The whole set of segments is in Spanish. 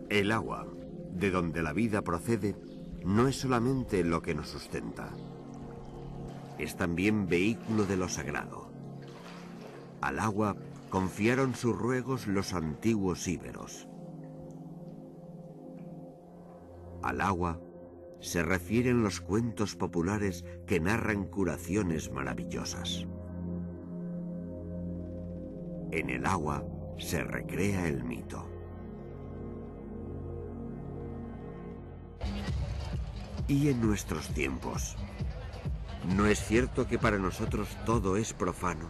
El agua, de donde la vida procede, no es solamente lo que nos sustenta. Es también vehículo de lo sagrado. Al agua confiaron sus ruegos los antiguos íberos. Al agua se refieren los cuentos populares que narran curaciones maravillosas. En el agua se recrea el mito. Y en nuestros tiempos, ¿no es cierto que para nosotros todo es profano?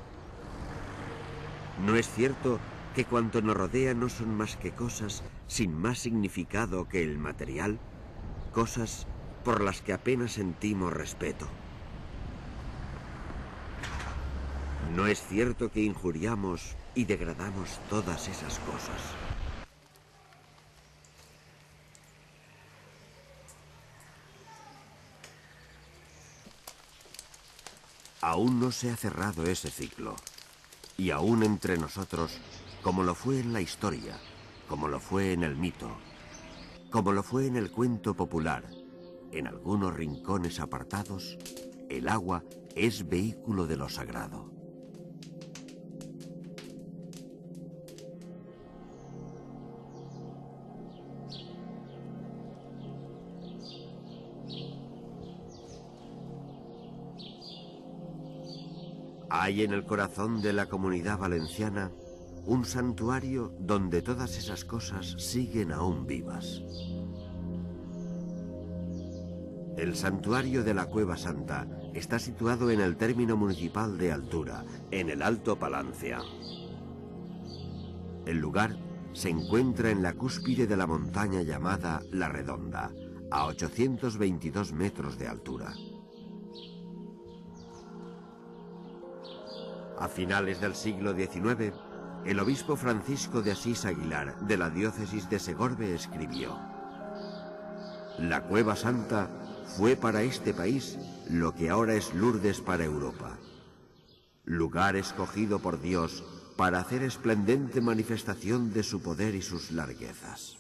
¿No es cierto que cuanto nos rodea no son más que cosas sin más significado que el material? Cosas por las que apenas sentimos respeto. ¿No es cierto que injuriamos y degradamos todas esas cosas? Aún no se ha cerrado ese ciclo, y aún entre nosotros, como lo fue en la historia, como lo fue en el mito, como lo fue en el cuento popular, en algunos rincones apartados, el agua es vehículo de lo sagrado. Hay en el corazón de la Comunidad Valenciana un santuario donde todas esas cosas siguen aún vivas. El santuario de la Cueva Santa está situado en el término municipal de Altura, en el Alto Palancia. El lugar se encuentra en la cúspide de la montaña llamada La Redonda, a 822 metros de altura. A finales del siglo XIX, el obispo Francisco de Asís Aguilar, de la diócesis de Segorbe, escribió: «La Cueva Santa fue para este país lo que ahora es Lourdes para Europa. Lugar escogido por Dios para hacer esplendente manifestación de su poder y sus larguezas».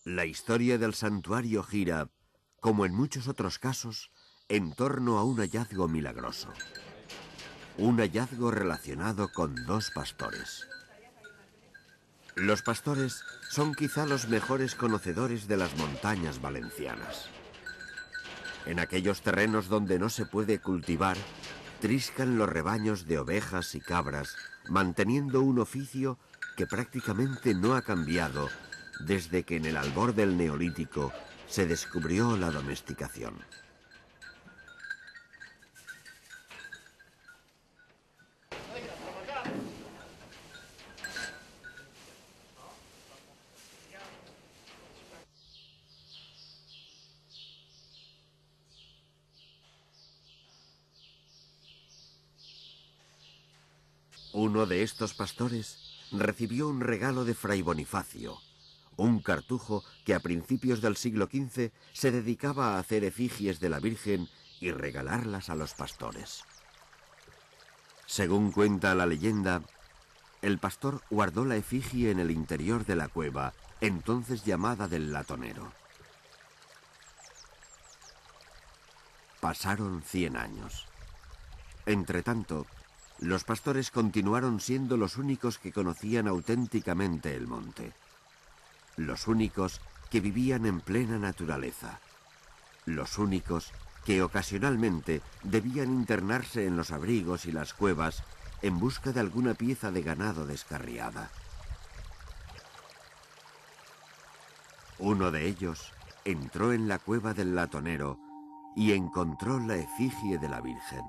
La historia del santuario gira, como en muchos otros casos, en torno a un hallazgo milagroso. Un hallazgo relacionado con dos pastores. Los pastores son quizá los mejores conocedores de las montañas valencianas. En aquellos terrenos donde no se puede cultivar, triscan los rebaños de ovejas y cabras, manteniendo un oficio que prácticamente no ha cambiado desde que en el albor del Neolítico se descubrió la domesticación. Uno de estos pastores recibió un regalo de Fray Bonifacio, un cartujo que a principios del siglo XV se dedicaba a hacer efigies de la Virgen y regalarlas a los pastores. Según cuenta la leyenda, el pastor guardó la efigie en el interior de la cueva, entonces llamada del Latonero. Pasaron 100 años. Entretanto, los pastores continuaron siendo los únicos que conocían auténticamente el monte. Los únicos que vivían en plena naturaleza. Los únicos que ocasionalmente debían internarse en los abrigos y las cuevas en busca de alguna pieza de ganado descarriada. Uno de ellos entró en la cueva del Latonero y encontró la efigie de la Virgen.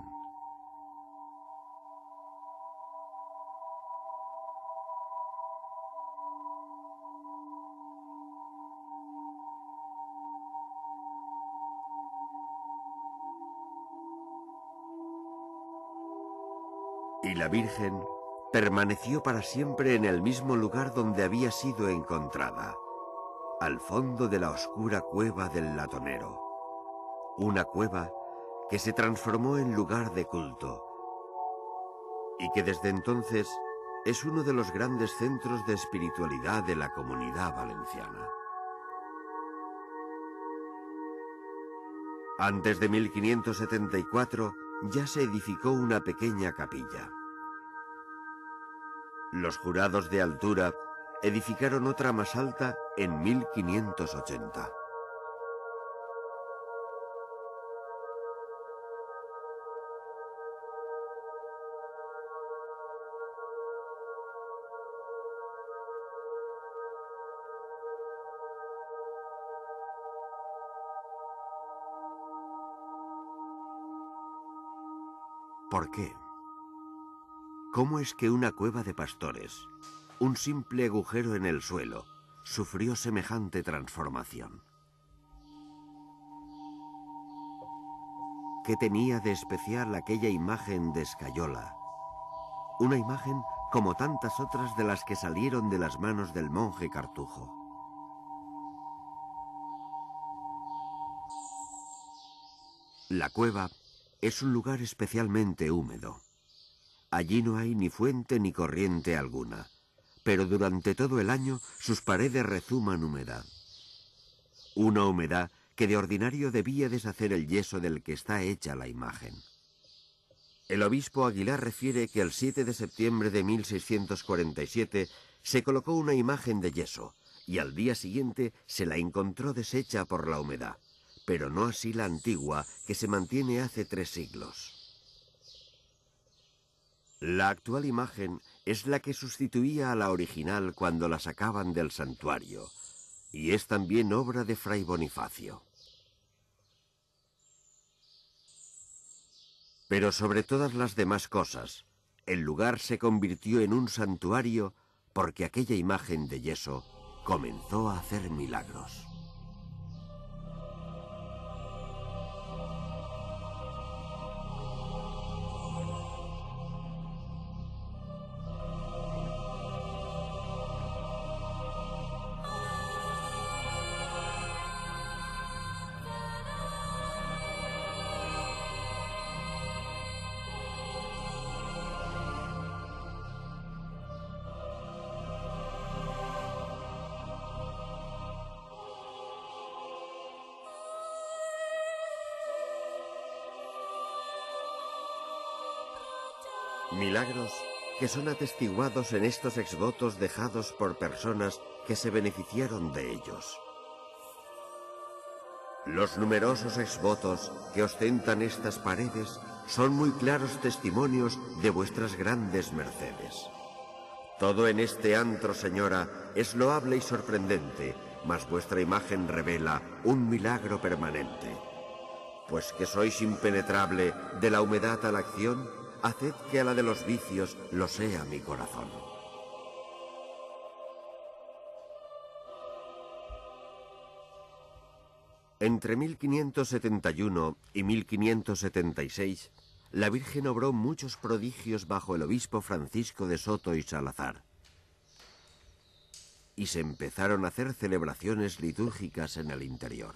Y la Virgen permaneció para siempre en el mismo lugar donde había sido encontrada, al fondo de la oscura cueva del Latonero. Una cueva que se transformó en lugar de culto y que desde entonces es uno de los grandes centros de espiritualidad de la Comunidad Valenciana. Antes de 1574 ya se edificó una pequeña capilla. Los jurados de altura edificaron otra más alta en 1580. ¿Por qué? ¿Cómo es que una cueva de pastores, un simple agujero en el suelo, sufrió semejante transformación? ¿Qué tenía de especial aquella imagen de escayola? Una imagen como tantas otras de las que salieron de las manos del monje Cartujo. La cueva es un lugar especialmente húmedo. Allí no hay ni fuente ni corriente alguna, pero durante todo el año sus paredes rezuman humedad. Una humedad que de ordinario debía deshacer el yeso del que está hecha la imagen. El obispo Aguilar refiere que el 7 de septiembre de 1647 se colocó una imagen de yeso y al día siguiente se la encontró deshecha por la humedad, pero no así la antigua que se mantiene hace 3 siglos. La actual imagen es la que sustituía a la original cuando la sacaban del santuario, y es también obra de Fray Bonifacio. Pero sobre todas las demás cosas, el lugar se convirtió en un santuario porque aquella imagen de yeso comenzó a hacer milagros. Milagros que son atestiguados en estos exvotos dejados por personas que se beneficiaron de ellos. Los numerosos exvotos que ostentan estas paredes son muy claros testimonios de vuestras grandes mercedes. Todo en este antro, señora, es loable y sorprendente, mas vuestra imagen revela un milagro permanente. Pues que sois impenetrable de la humedad a la acción, haced que a la de los vicios lo sea mi corazón. Entre 1571 y 1576, la Virgen obró muchos prodigios bajo el obispo Francisco de Soto y Salazar. Y se empezaron a hacer celebraciones litúrgicas en el interior.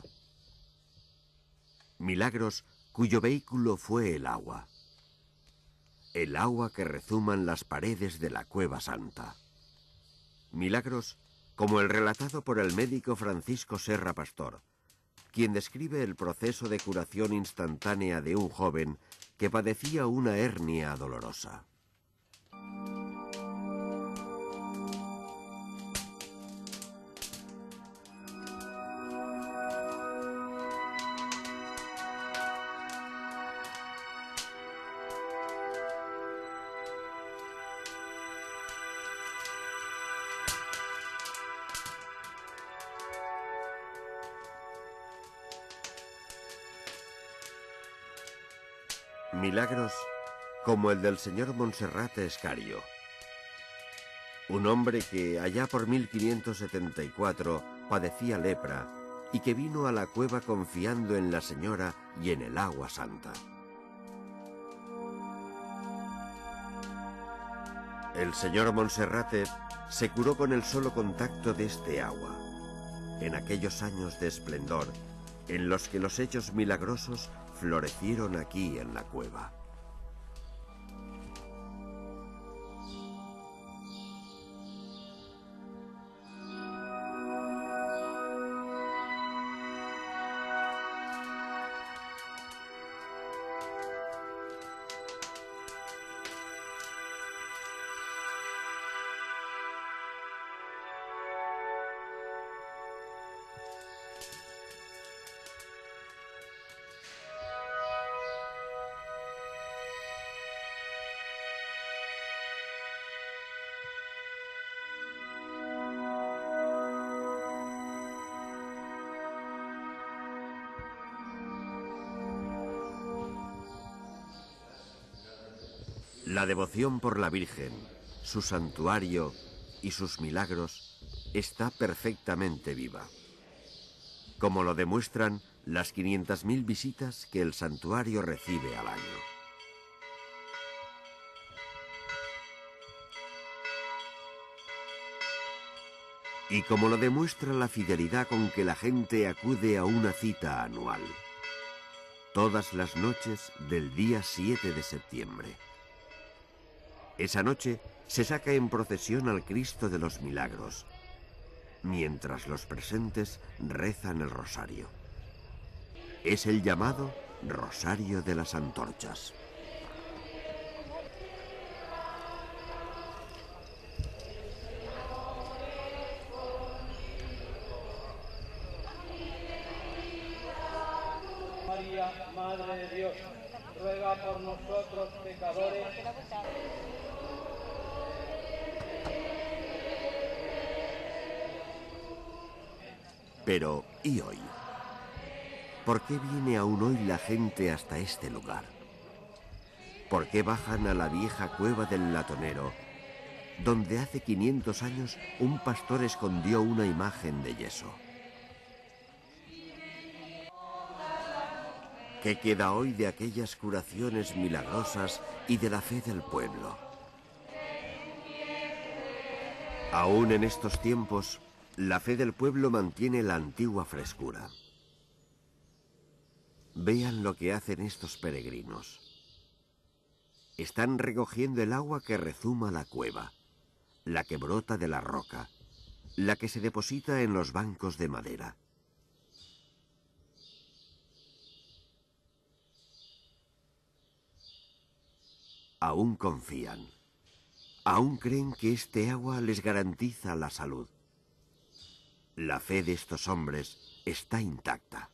Milagros cuyo vehículo fue el agua. El agua que rezuman las paredes de la Cueva Santa. Milagros como el relatado por el médico Francisco Serra Pastor, quien describe el proceso de curación instantánea de un joven que padecía una hernia dolorosa. Milagros como el del señor Monserrate Escario, un hombre que allá por 1574 padecía lepra y que vino a la cueva confiando en la señora y en el agua santa. El señor Monserrate se curó con el solo contacto de este agua, en aquellos años de esplendor en los que los hechos milagrosos florecieron aquí en la cueva. La devoción por la Virgen, su santuario y sus milagros está perfectamente viva, como lo demuestran las 500.000 visitas que el santuario recibe al año. Y como lo demuestra la fidelidad con que la gente acude a una cita anual, todas las noches del día 7 de septiembre. Esa noche se saca en procesión al Cristo de los Milagros, mientras los presentes rezan el rosario. Es el llamado Rosario de las Antorchas. María, Madre de Dios, ruega por nosotros pecadores. Pero, ¿y hoy? ¿Por qué viene aún hoy la gente hasta este lugar? ¿Por qué bajan a la vieja cueva del Latonero, donde hace 500 años un pastor escondió una imagen de yeso? ¿Qué queda hoy de aquellas curaciones milagrosas y de la fe del pueblo? Aún en estos tiempos, la fe del pueblo mantiene la antigua frescura. Vean lo que hacen estos peregrinos. Están recogiendo el agua que rezuma la cueva, la que brota de la roca, la que se deposita en los bancos de madera. Aún confían. Aún creen que este agua les garantiza la salud. La fe de estos hombres está intacta.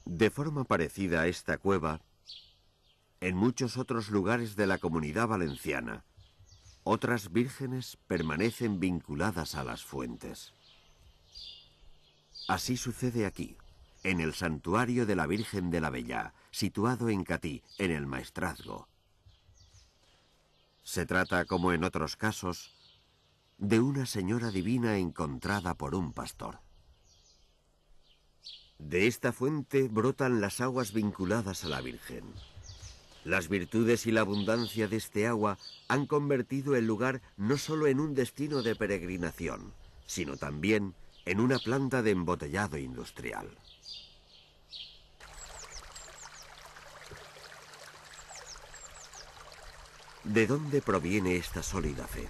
De forma parecida a esta cueva, en muchos otros lugares de la Comunidad Valenciana, otras vírgenes permanecen vinculadas a las fuentes. Así sucede aquí, en el santuario de la Virgen de la Bellá, situado en Catí, en el Maestrazgo. Se trata, como en otros casos, de una señora divina encontrada por un pastor. De esta fuente brotan las aguas vinculadas a la Virgen. Las virtudes y la abundancia de este agua han convertido el lugar no solo en un destino de peregrinación, sino también en una planta de embotellado industrial. ¿De dónde proviene esta sólida fe?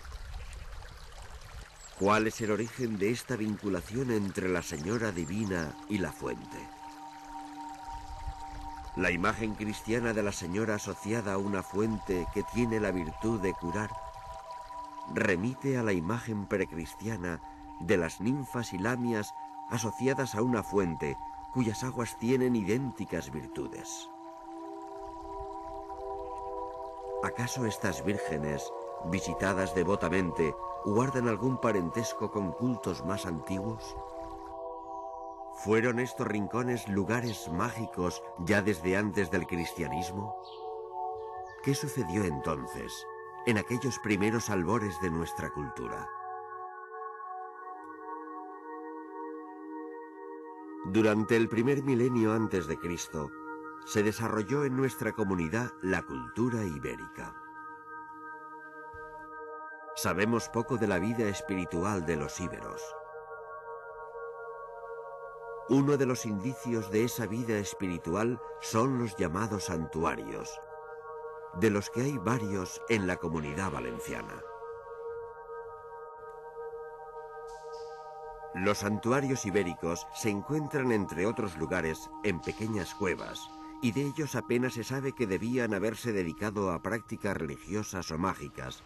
¿Cuál es el origen de esta vinculación entre la Señora Divina y la fuente? La imagen cristiana de la Señora asociada a una fuente que tiene la virtud de curar remite a la imagen precristiana de las ninfas y lamias asociadas a una fuente cuyas aguas tienen idénticas virtudes. ¿Acaso estas vírgenes, visitadas devotamente, guardan algún parentesco con cultos más antiguos? ¿Fueron estos rincones lugares mágicos ya desde antes del cristianismo? ¿Qué sucedió entonces, en aquellos primeros albores de nuestra cultura? Durante el primer milenio antes de Cristo, se desarrolló en nuestra comunidad la cultura ibérica. Sabemos poco de la vida espiritual de los íberos. Uno de los indicios de esa vida espiritual son los llamados santuarios, de los que hay varios en la Comunidad Valenciana. Los santuarios ibéricos se encuentran, entre otros lugares, en pequeñas cuevas, y de ellos apenas se sabe que debían haberse dedicado a prácticas religiosas o mágicas,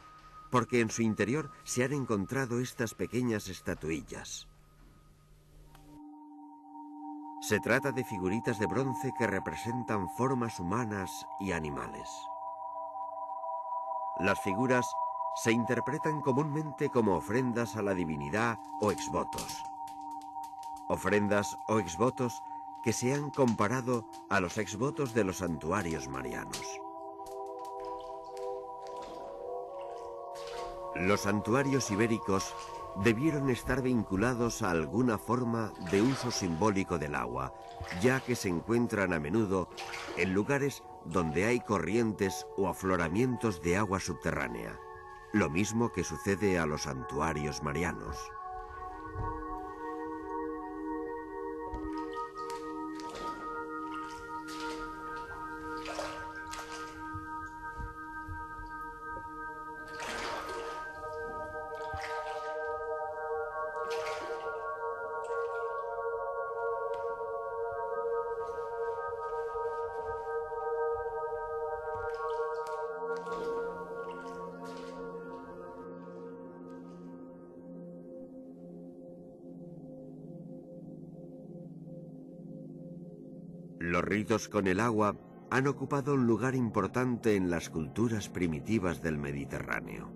porque en su interior se han encontrado estas pequeñas estatuillas. Se trata de figuritas de bronce que representan formas humanas y animales. Las figuras se interpretan comúnmente como ofrendas a la divinidad o exvotos. Ofrendas o exvotos que se han comparado a los exvotos de los santuarios marianos. Los santuarios ibéricos debieron estar vinculados a alguna forma de uso simbólico del agua, ya que se encuentran a menudo en lugares donde hay corrientes o afloramientos de agua subterránea, lo mismo que sucede a los santuarios marianos. Los ritos con el agua han ocupado un lugar importante en las culturas primitivas del Mediterráneo.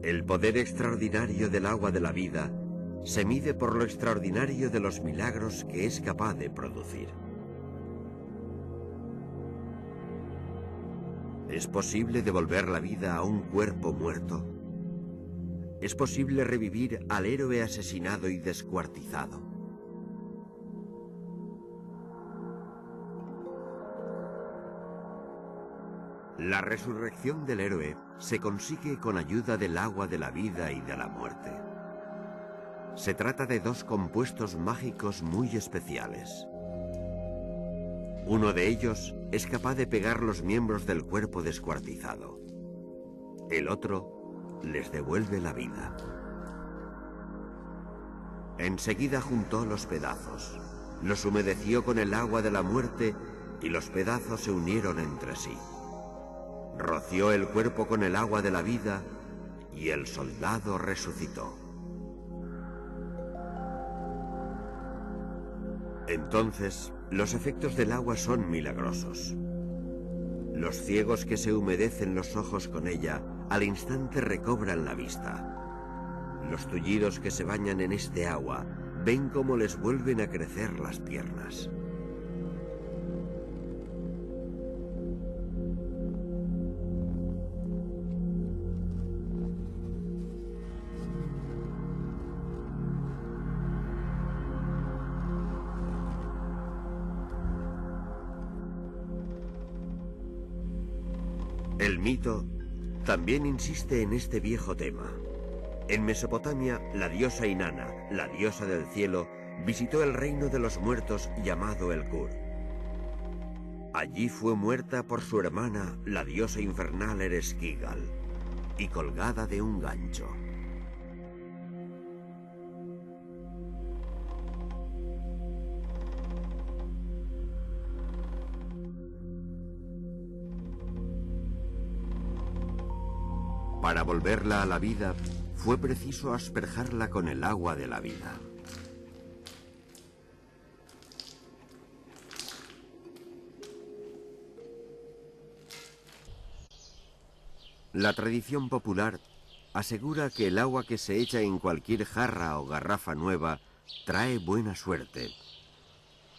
El poder extraordinario del agua de la vida se mide por lo extraordinario de los milagros que es capaz de producir. ¿Es posible devolver la vida a un cuerpo muerto? ¿Es posible revivir al héroe asesinado y descuartizado? La resurrección del héroe se consigue con ayuda del agua de la vida y de la muerte. Se trata de dos compuestos mágicos muy especiales. Uno de ellos es capaz de pegar los miembros del cuerpo descuartizado. El otro les devuelve la vida. Enseguida juntó los pedazos, los humedeció con el agua de la muerte y los pedazos se unieron entre sí. Roció el cuerpo con el agua de la vida y el soldado resucitó. Entonces, los efectos del agua son milagrosos. Los ciegos que se humedecen los ojos con ella, al instante recobran la vista. Los tullidos que se bañan en este agua ven cómo les vuelven a crecer las piernas. El mito también insiste en este viejo tema. En Mesopotamia, la diosa Inanna, la diosa del cielo, visitó el reino de los muertos llamado el Kur. Allí fue muerta por su hermana, la diosa infernal Ereshkigal, y colgada de un gancho. Para volverla a la vida, fue preciso asperjarla con el agua de la vida. La tradición popular asegura que el agua que se echa en cualquier jarra o garrafa nueva trae buena suerte,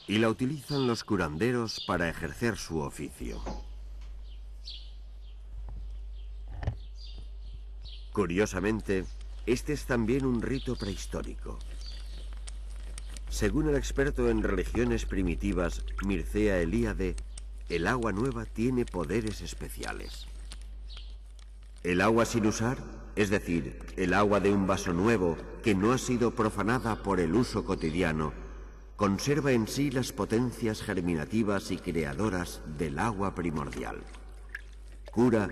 y la utilizan los curanderos para ejercer su oficio. Curiosamente, este es también un rito prehistórico. Según el experto en religiones primitivas, Mircea Eliade, el agua nueva tiene poderes especiales. El agua sin usar, es decir, el agua de un vaso nuevo que no ha sido profanada por el uso cotidiano, conserva en sí las potencias germinativas y creadoras del agua primordial. Cura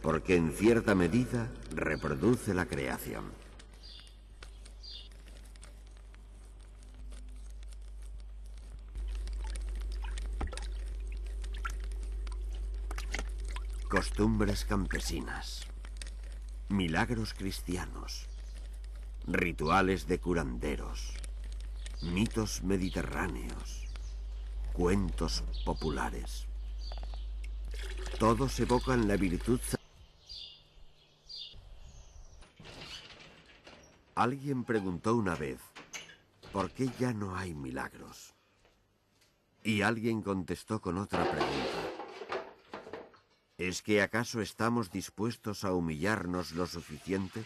porque en cierta medida reproduce la creación. Costumbres campesinas, milagros cristianos, rituales de curanderos, mitos mediterráneos, cuentos populares. Todos evocan la virtud. Alguien preguntó una vez, ¿por qué ya no hay milagros? Y alguien contestó con otra pregunta. ¿Es que acaso estamos dispuestos a humillarnos lo suficiente?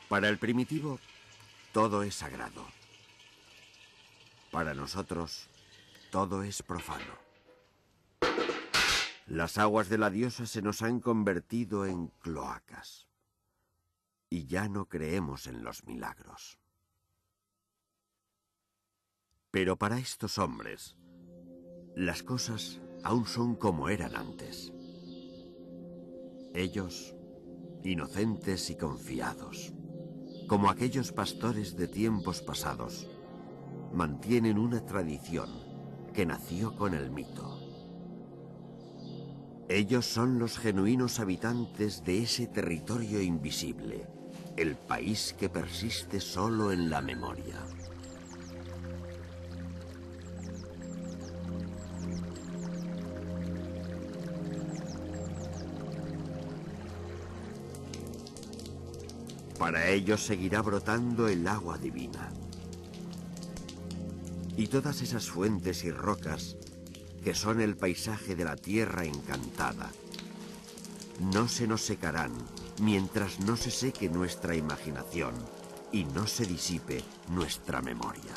Para el primitivo, todo es sagrado. Para nosotros, todo es profano. Las aguas de la diosa se nos han convertido en cloacas. Y ya no creemos en los milagros. Pero para estos hombres, las cosas aún son como eran antes. Ellos, inocentes y confiados, como aquellos pastores de tiempos pasados, mantienen una tradición que nació con el mito. Ellos son los genuinos habitantes de ese territorio invisible, el país que persiste solo en la memoria. Para ellos seguirá brotando el agua divina. Y todas esas fuentes y rocas que son el paisaje de la tierra encantada, no se nos secarán mientras no se seque nuestra imaginación y no se disipe nuestra memoria.